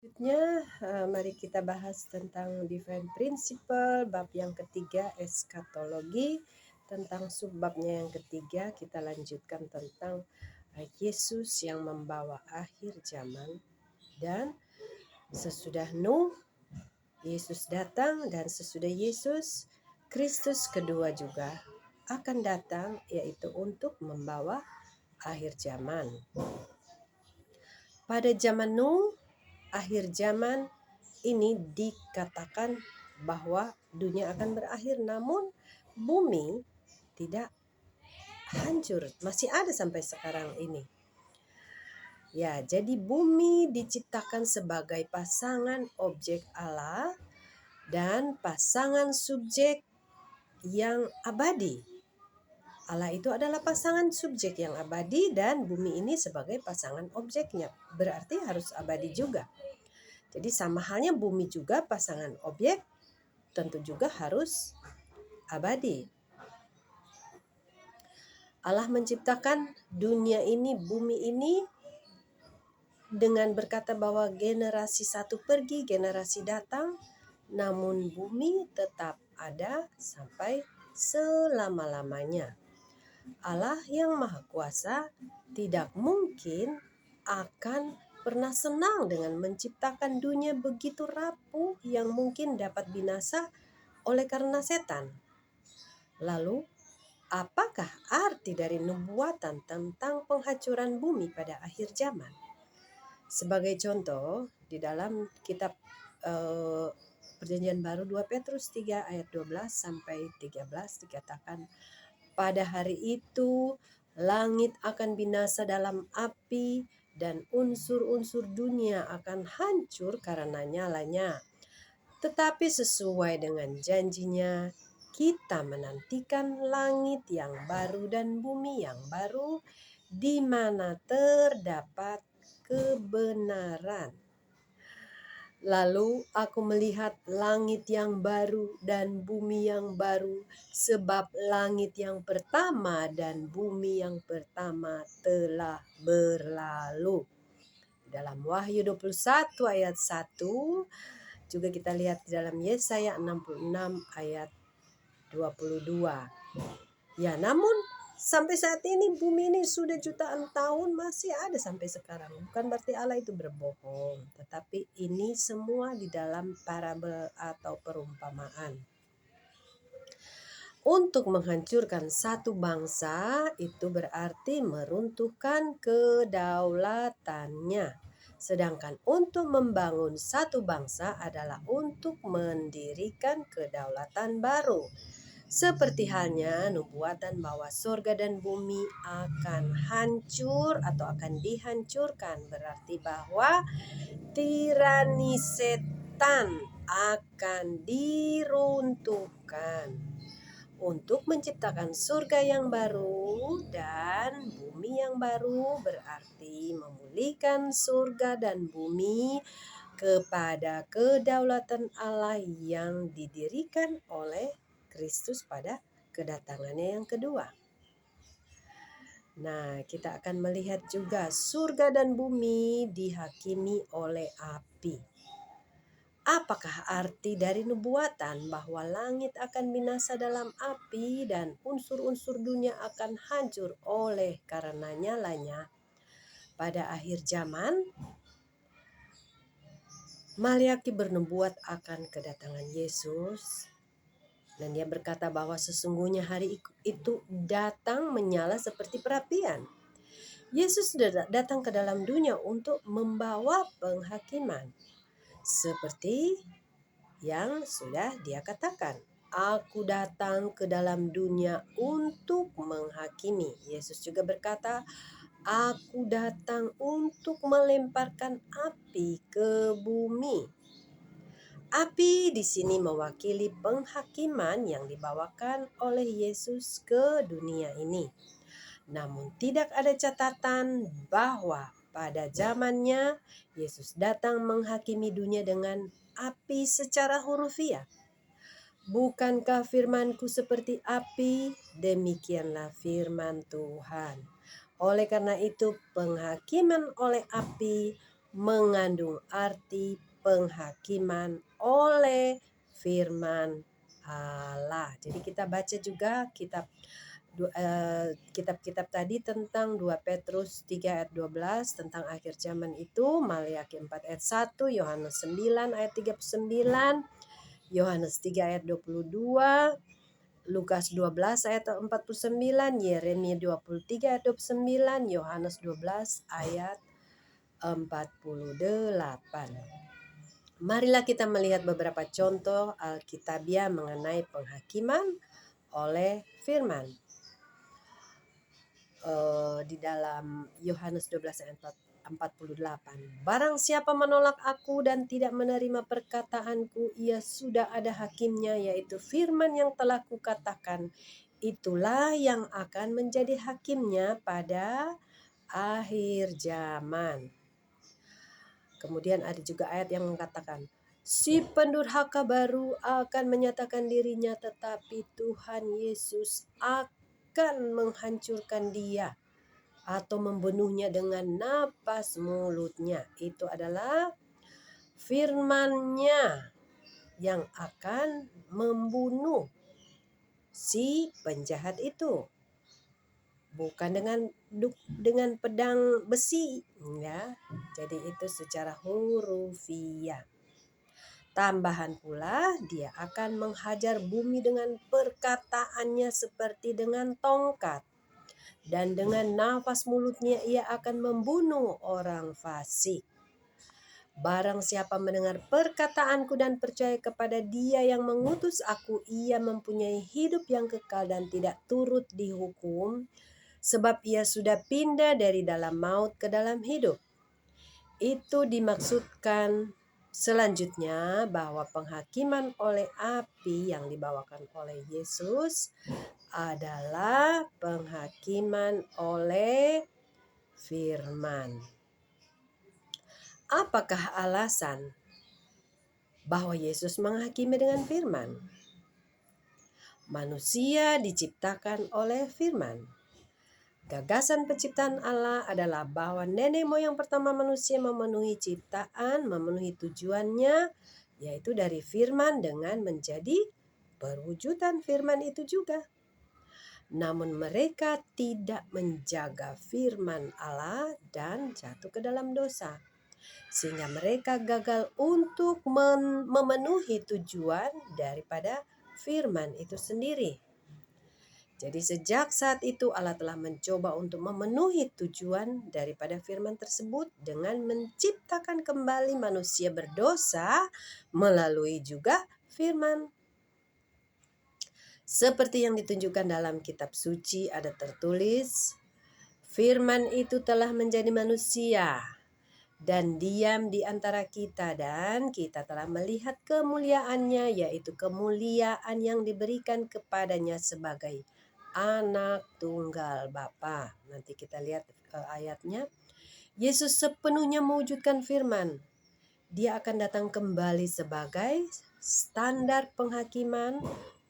Selanjutnya, mari kita bahas tentang divine principle, bab yang ketiga, eskatologi. Tentang subbabnya yang ketiga, kita lanjutkan tentang Yesus yang membawa akhir zaman. Dan sesudah Nuh, Yesus datang, dan sesudah Yesus, Kristus kedua juga akan datang, yaitu untuk membawa akhir zaman. Pada zaman Nuh, akhir zaman ini dikatakan bahwa dunia akan berakhir, namun bumi tidak hancur, masih ada sampai sekarang ini. Ya, jadi bumi diciptakan sebagai pasangan objek Allah dan pasangan subjek yang abadi. Allah itu adalah pasangan subjek yang abadi dan bumi ini sebagai pasangan objeknya, berarti harus abadi juga. Jadi sama halnya bumi juga pasangan objek, tentu juga harus abadi. Allah menciptakan dunia ini, bumi ini, dengan berkata bahwa generasi satu pergi, generasi datang, namun bumi tetap ada sampai selama-lamanya. Allah yang Maha Kuasa tidak mungkin akan pernah senang dengan menciptakan dunia begitu rapuh yang mungkin dapat binasa oleh karena setan. Lalu, apakah arti dari nubuatan tentang penghancuran bumi pada akhir zaman? Sebagai contoh, di dalam kitab Perjanjian Baru 2 Petrus 3 ayat 12 sampai 13 dikatakan, pada hari itu langit akan binasa dalam api dan unsur-unsur dunia akan hancur karena nyalanya. Tetapi sesuai dengan janjinya, kita menantikan langit yang baru dan bumi yang baru di mana terdapat kebenaran. Lalu aku melihat langit yang baru dan bumi yang baru, sebab langit yang pertama dan bumi yang pertama telah berlalu. Dalam Wahyu 21 ayat 1, juga kita lihat di dalam Yesaya 66 ayat 22. Ya, namun sampai saat ini bumi ini sudah jutaan tahun masih ada sampai sekarang. Bukan berarti Allah itu berbohong, tetapi ini semua di dalam parabel atau perumpamaan. Untuk menghancurkan satu bangsa itu berarti meruntuhkan kedaulatannya. Sedangkan untuk membangun satu bangsa adalah untuk mendirikan kedaulatan baru. Seperti halnya nubuatan bahwa surga dan bumi akan hancur atau akan dihancurkan, berarti bahwa tirani setan akan diruntuhkan untuk menciptakan surga yang baru dan bumi yang baru, berarti memulihkan surga dan bumi kepada kedaulatan Allah yang didirikan oleh Kristus pada kedatangannya yang kedua. Nah, kita akan melihat juga surga dan bumi dihakimi oleh api. Apakah arti dari nubuatan bahwa langit akan binasa dalam api dan unsur-unsur dunia akan hancur oleh karena nyalanya? Pada akhir zaman, Maliaki bernubuat akan kedatangan Yesus, dan dia berkata bahwa sesungguhnya hari itu datang menyala seperti perapian. Yesus datang ke dalam dunia untuk membawa penghakiman. Seperti yang sudah dia katakan, aku datang ke dalam dunia untuk menghakimi. Yesus juga berkata, aku datang untuk melemparkan api ke bumi. Api di sini mewakili penghakiman yang dibawakan oleh Yesus ke dunia ini. Namun tidak ada catatan bahwa pada zamannya Yesus datang menghakimi dunia dengan api secara hurufiah. Bukankah firmanku seperti api? Demikianlah firman Tuhan. Oleh karena itu penghakiman oleh api mengandung arti penghakiman oleh firman Allah. Jadi kita baca juga kitab-kitab tadi tentang 2 Petrus 3 ayat 12 tentang akhir zaman itu, Maliaki 4 ayat 1, Yohanes 9 ayat 39, Yohanes 3 ayat 22, Lukas 12 ayat 49, Yeremia 23 ayat 29, Yohanes 12 ayat 48. Marilah kita melihat beberapa contoh Alkitabiah mengenai penghakiman oleh firman. Di dalam Yohanes 12 ayat 48. Barang siapa menolak aku dan tidak menerima perkataanku, ia sudah ada hakimnya, yaitu firman yang telah kukatakan. Itulah yang akan menjadi hakimnya pada akhir zaman. Kemudian ada juga ayat yang mengatakan, si pendurhaka baru akan menyatakan dirinya, tetapi Tuhan Yesus akan menghancurkan dia atau membunuhnya dengan napas mulutnya. Itu adalah firman-Nya yang akan membunuh si penjahat itu. Bukan dengan pedang besi, ya. Jadi itu secara hurufiah. Tambahan pula, dia akan menghajar bumi dengan perkataannya seperti dengan tongkat. Dan dengan nafas mulutnya ia akan membunuh orang fasik. Barang siapa mendengar perkataanku dan percaya kepada Dia yang mengutus aku, ia mempunyai hidup yang kekal dan tidak turut dihukum, sebab ia sudah pindah dari dalam maut ke dalam hidup. Itu dimaksudkan selanjutnya bahwa penghakiman oleh api yang dibawakan oleh Yesus adalah penghakiman oleh firman. Apakah alasan bahwa Yesus menghakimi dengan firman? Manusia diciptakan oleh firman. Gagasan penciptaan Allah adalah bahwa nenek moyang pertama manusia memenuhi ciptaan, memenuhi tujuannya, yaitu dari firman dengan menjadi perwujudan firman itu juga. Namun mereka tidak menjaga firman Allah dan jatuh ke dalam dosa. Sehingga mereka gagal untuk memenuhi tujuan daripada firman itu sendiri. Jadi sejak saat itu Allah telah mencoba untuk memenuhi tujuan daripada firman tersebut dengan menciptakan kembali manusia berdosa melalui juga firman. Seperti yang ditunjukkan dalam kitab suci ada tertulis, firman itu telah menjadi manusia dan diam di antara kita, dan kita telah melihat kemuliaannya, yaitu kemuliaan yang diberikan kepadanya sebagai anak tunggal Bapa. Nanti kita lihat ayatnya. Yesus sepenuhnya mewujudkan firman. Dia akan datang kembali sebagai standar penghakiman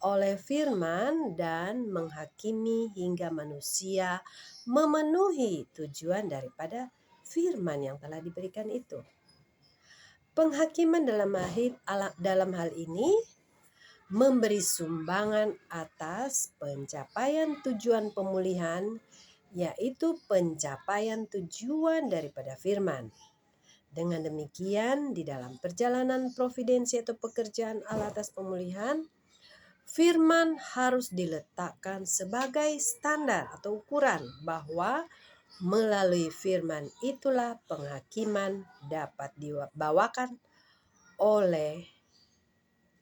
oleh firman dan menghakimi hingga manusia memenuhi tujuan daripada firman yang telah diberikan itu. Penghakiman dalam hal ini memberi sumbangan atas pencapaian tujuan pemulihan, yaitu pencapaian tujuan daripada firman. Dengan demikian, di dalam perjalanan providensi atau pekerjaan Allah atas pemulihan, firman harus diletakkan sebagai standar atau ukuran bahwa melalui firman itulah penghakiman dapat dibawakan oleh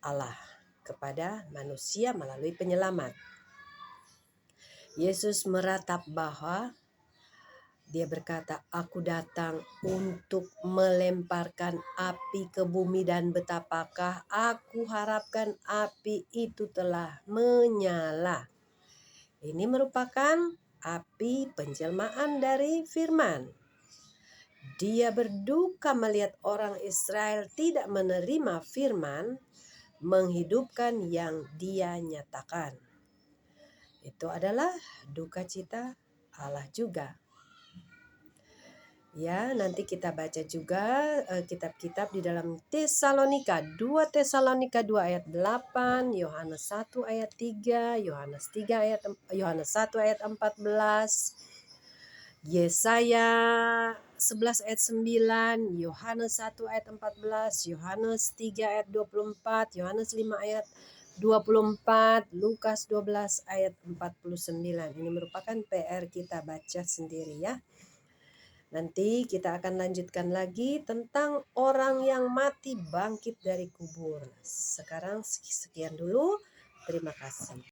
Allah kepada manusia melalui penyelamat. Yesus meratap bahwa Dia berkata, aku datang untuk melemparkan api ke bumi, dan betapakah aku harapkan api itu telah menyala. Ini merupakan api penjelmaan dari firman. Dia berduka melihat orang Israel tidak menerima firman menghidupkan yang Dia nyatakan. Itu adalah duka cita Allah juga. Ya, nanti kita baca juga kitab-kitab di dalam Tesalonika, 2 Tesalonika 2 ayat 8, Yohanes 1 ayat 3, Yohanes 1 ayat 14, Yesaya 11 ayat 9, Yohanes 1 ayat 14, Yohanes 3 ayat 24, Yohanes 5 ayat 24, Lukas 12 ayat 49. Ini merupakan PR kita baca sendiri ya. Nanti kita akan lanjutkan lagi tentang orang yang mati bangkit dari kubur. Sekarang sekian dulu. Terima kasih.